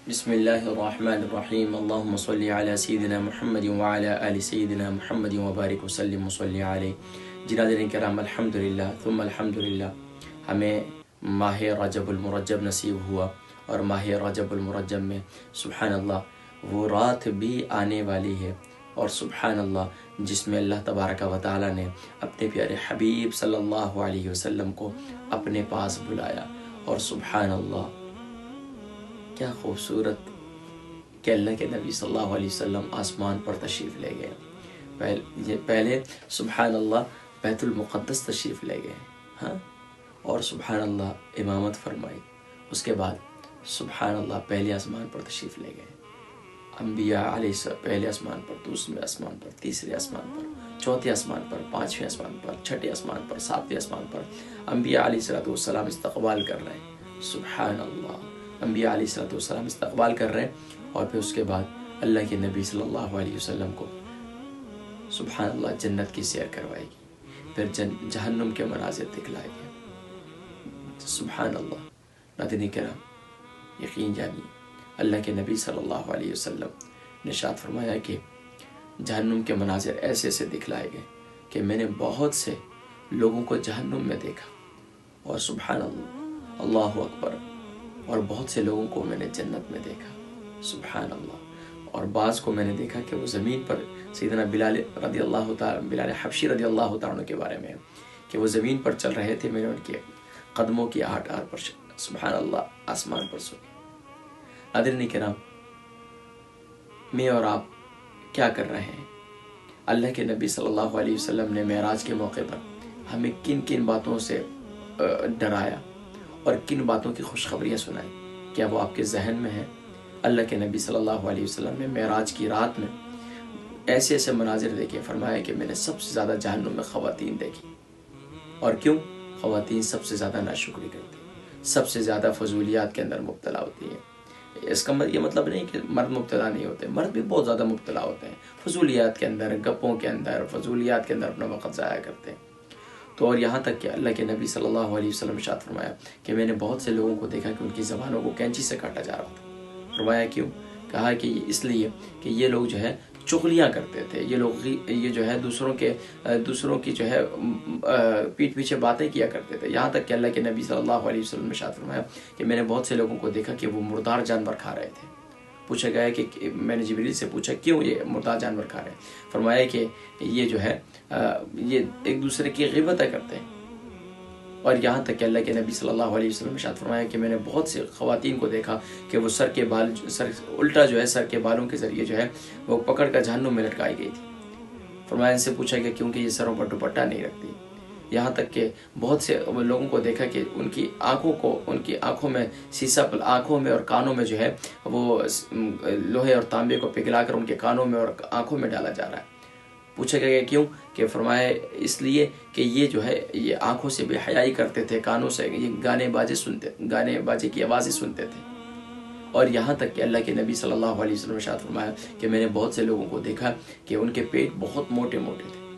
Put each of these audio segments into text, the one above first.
بسم اللہ الرحمن الرحیم اللہم صلی علی سیدنا محمد وعلی آل سیدنا محمد وبارک وسلم وصلی علیہ۔ جناب کرام، الحمدللہ ثم الحمدللہ، ہمیں ماہ رجب المرجب نصیب ہوا، اور ماہ رجب المرجب میں سبحان اللہ وہ رات بھی آنے والی ہے، اور سبحان اللہ جس میں اللہ تبارک و تعالی نے اپنے پیارے حبیب صلی اللہ علیہ وسلم کو اپنے پاس بلایا، اور سبحان اللہ کیا خوبصورت کہ اللہ کے نبی صلی اللہ علیہ وسلم آسمان پر تشریف لے گئے۔ پہلے سبحان اللہ بیت المقدس تشریف لے گئے، ہاں، اور سبحان اللہ امامت فرمائی۔ اس کے بعد سبحان اللہ پہلے آسمان پر تشریف لے گئے، انبیاء علیہ السلام پہلے آسمان پر، دوسرے آسمان پر، تیسرے آسمان پر، چوتھے آسمان پر، پانچویں آسمان پر، چھٹے آسمان پر، ساتویں آسمان پر انبیاء علیہ السلام استقبال کر رہے ہیں۔ سبحان اللہ، انبیاء علیہ السلام استقبال کر رہے ہیں، اور پھر اس کے بعد اللہ کے نبی صلی اللہ علیہ وسلم کو سبحان اللہ جنت کی سیر کروائے گی، پھر جہنم کے مناظر دکھلائے گے۔ سبحان اللہ، ناظرین کرام یقین جانیے اللہ کے نبی صلی اللہ علیہ وسلم نے ارشاد فرمایا کہ جہنم کے مناظر ایسے ایسے دکھلائے گئے کہ میں نے بہت سے لوگوں کو جہنم میں دیکھا، اور سبحان اللہ اللہ اکبر، اور بہت سے لوگوں کو میں نے جنت میں دیکھا، سبحان اللہ، اور بعض کو میں نے دیکھا کہ وہ زمین پر، سیدنا بلال رضی اللہ تعالی، بلال حبشی رضی اللہ تعالیٰ عنہ کے بارے میں کہ وہ زمین پر چل رہے تھے، میں نے ان کے قدموں کی آہٹ پر سبحان اللہ آسمان پر سنی۔ ناظرین کرام، میں اور آپ کیا کر رہے ہیں؟ اللہ کے نبی صلی اللہ علیہ وسلم نے معراج کے موقع پر ہمیں کن کن باتوں سے ڈرایا اور کن باتوں کی خوشخبریاں سنائی؟ کیا وہ آپ کے ذہن میں ہے؟ اللہ کے نبی صلی اللہ علیہ وسلم نے معراج کی رات میں ایسے ایسے مناظر دیکھے، فرمایا کہ میں نے سب سے زیادہ جہنم میں خواتین دیکھی۔ اور کیوں؟ خواتین سب سے زیادہ ناشکری کرتی ہیں، سب سے زیادہ فضولیات کے اندر مبتلا ہوتی ہیں۔ اس کا یہ مطلب نہیں کہ مرد مبتلا نہیں ہوتے، مرد بھی بہت زیادہ مبتلا ہوتے ہیں فضولیات کے اندر، گپوں کے اندر، فضولیات کے اندر اپنا وقت ضائع کرتے ہیں۔ تو اور یہاں تک کہ اللہ کے نبی صلی اللہ علیہ وسلم ارشاد فرمایا کہ میں نے بہت سے لوگوں کو دیکھا کہ ان کی زبانوں کو کینچی سے کاٹا جا رہا تھا۔ فرمایا کیوں؟ کہا کہ اس لیے کہ یہ لوگ جو ہے چغلیاں کرتے تھے، یہ لوگ یہ جو ہے دوسروں کی جو ہے پیٹھ پیچھے باتیں کیا کرتے تھے، یہاں تک کہ اللہ کے نبی صلی اللہ علیہ وسلم نے ارشاد فرمایا کہ میں نے بہت سے لوگوں کو دیکھا کہ وہ مردار جانور کھا رہے تھے۔ پوچھا گیا کہ میں نے جبریل سے پوچھا کیوں یہ مردار جانور کھا رہے ہیں؟ فرمایا کہ یہ جو ہے یہ ایک دوسرے کی غیبتیں کرتے ہیں۔ اور یہاں تک کہ اللہ کے نبی صلی اللہ علیہ وسلم نے ارشاد فرمایا کہ میں نے بہت سے خواتین کو دیکھا کہ وہ سر الٹا جو ہے سر کے بالوں کے ذریعے جو ہے وہ پکڑ کر جہنم میں لٹکائی گئی تھی۔ فرمایا ان سے پوچھا کہ کیونکہ یہ سروں پر دوپٹہ نہیں رکھتی۔ یہاں تک کہ بہت سے لوگوں کو دیکھا کہ ان کی آنکھوں میں سیسا، آنکھوں میں اور کانوں میں جو ہے وہ لوہے اور تانبے کو پگھلا کر ان کے کانوں میں اور آنکھوں میں ڈالا جا رہا ہے۔ پوچھا گیا کہ کیوں؟ کہ فرمایا اس لیے کہ یہ جو ہے یہ آنکھوں سے بے حیائی کرتے تھے، کانوں سے یہ گانے باجے کی آوازیں سنتے تھے۔ اور یہاں تک کہ اللہ کے نبی صلی اللہ علیہ وسلم نے ارشاد فرمایا کہ میں نے بہت سے لوگوں کو دیکھا کہ ان کے پیٹ بہت موٹے موٹے تھے۔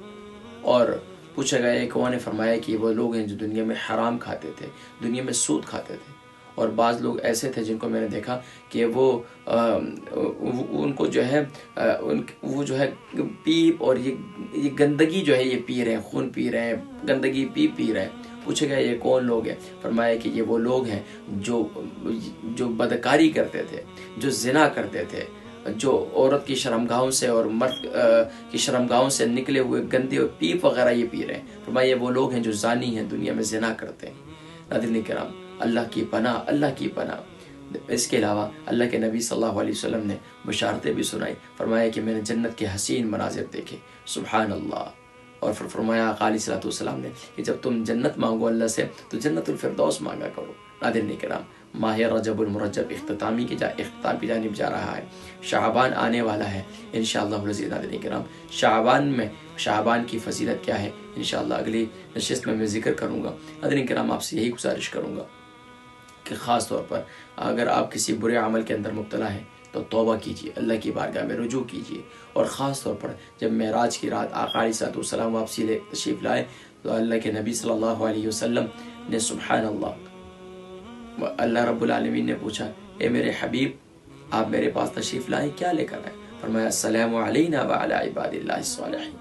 اور پوچھا گیا ایک نے فرمایا کہ وہ لوگ ہیں جو دنیا میں حرام کھاتے تھے، دنیا میں سود کھاتے تھے۔ اور بعض لوگ ایسے تھے جن کو میں نے دیکھا کہ وہ ان کو جو ہے وہ جو ہے پیپ اور یہ گندگی جو ہے یہ پی رہے ہیں، خون پی رہے ہیں، گندگی پی رہے ہیں۔ پوچھا گیا یہ کون لوگ ہیں؟ فرمایا کہ یہ وہ لوگ ہیں جو بدکاری کرتے تھے، جو زنا کرتے تھے، جو عورت کی شرمگاہوں سے اور مرد کی شرمگاہوں سے نکلے ہوئے گندے اور پیپ وغیرہ یہ پی رہے ہیں۔ فرمایا یہ وہ لوگ ہیں جو زانی ہیں، دنیا میں زنا کرتے ہیں۔ ناظرین کرام، اللہ کی پناہ۔ اس کے علاوہ اللہ کے نبی صلی اللہ علیہ وسلم نے بشارتیں بھی سنائی۔ فرمایا کہ میں نے جنت کے حسین مناظر دیکھے، سبحان اللہ۔ اور پھر فرمایا آقا علیہ الصلوۃ والسلام نے کہ جب تم جنت مانگو اللہ سے تو جنت الفردوس مانگا کرو۔ ناظرین کرام، ماہ رجب المرجب اختتام کی جانب جا رہا ہے، شعبان آنے والا ہے انشاءاللہ العزیز۔ ناظرین کرام، شعبان کی فضیلت کیا ہے انشاءاللہ اگلی نشست میں ذکر کروں گا۔ ناظرین کرام، آپ سے یہی گزارش کروں گا کہ خاص طور پر اگر آپ کسی برے عمل کے اندر مبتلا ہیں تو توبہ کیجیے، اللہ کی بارگاہ میں رجوع کیجیے۔ اور خاص طور پر جب معراج کی رات آقا علیہ السلام واپسی لے تشریف لائے تو اللہ کے نبی صلی اللہ علیہ وسلم نے سبحان اللہ، اللہ رب العالمین نے پوچھا اے میرے حبیب آپ میرے پاس تشریف لائیں، کیا لے کر آئے؟ فرمایا السلام علینا وعلی عباد اللہ الصالحین۔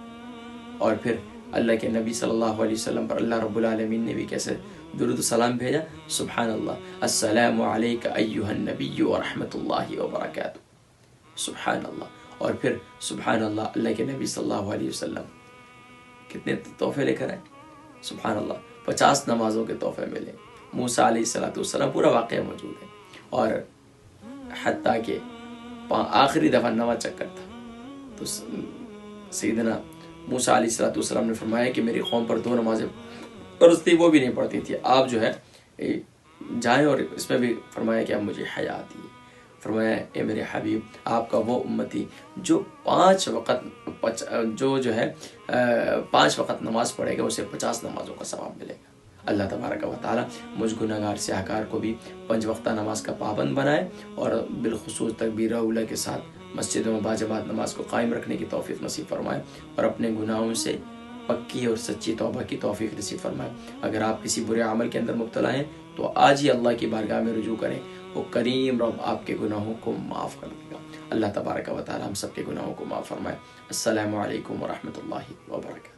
اور پھر اللہ کے نبی صلی اللہ علیہ وسلم پر اللہ رب العالمین نے بھی کیسے درود و سلام بھیجا، سبحان اللہ، السلام علیک ایھا النبی ورحمۃ اللہ وبرکاتہ، سبحان اللہ۔ اور پھر سبحان اللہ، اللہ کے نبی صلی اللہ علیہ وسلم کتنے تحفے لے کر آئے، سبحان اللہ، 50 نمازوں کے تحفے ملے۔ موسیٰ علیہ السلام پورا واقعہ موجود ہے، اور حتیٰ کہ آخری دفعہ 9واں چکر تھا تو سیدنا موسیٰ علیہ السلام نے فرمایا کہ میری قوم پر 2 نمازیں فرض تھی، وہ بھی نہیں پڑھتی تھی، آپ جو ہے جائیں۔ اور اس میں بھی فرمایا کہ اب مجھے حیا آتی ہے۔ فرمایا اے میرے حبیب، آپ کا وہ امتی جو 5 وقت نماز پڑھے گا، اسے 50 نمازوں کا ثواب ملے گا۔ اللہ تبارک و تعالی مجھ گناہگار سیاہکار کو بھی 5 وقتہ نماز کا پابند بنائے، اور بالخصوص تکبیر اولیٰ کے ساتھ مسجدوں میں باجماعت نماز کو قائم رکھنے کی توفیق نصیب فرمائے، اور اپنے گناہوں سے پکی اور سچی توبہ کی توفیق نصیب فرمائے۔ اگر آپ کسی برے عمل کے اندر مبتلا ہیں تو آج ہی اللہ کی بارگاہ میں رجوع کریں، وہ کریم رب آپ کے گناہوں کو معاف کر دے گا۔ اللہ تبارک و تعالی ہم سب کے گناہوں کو معاف فرمائے۔ السلام علیکم ورحمۃ اللہ وبرکاتہ۔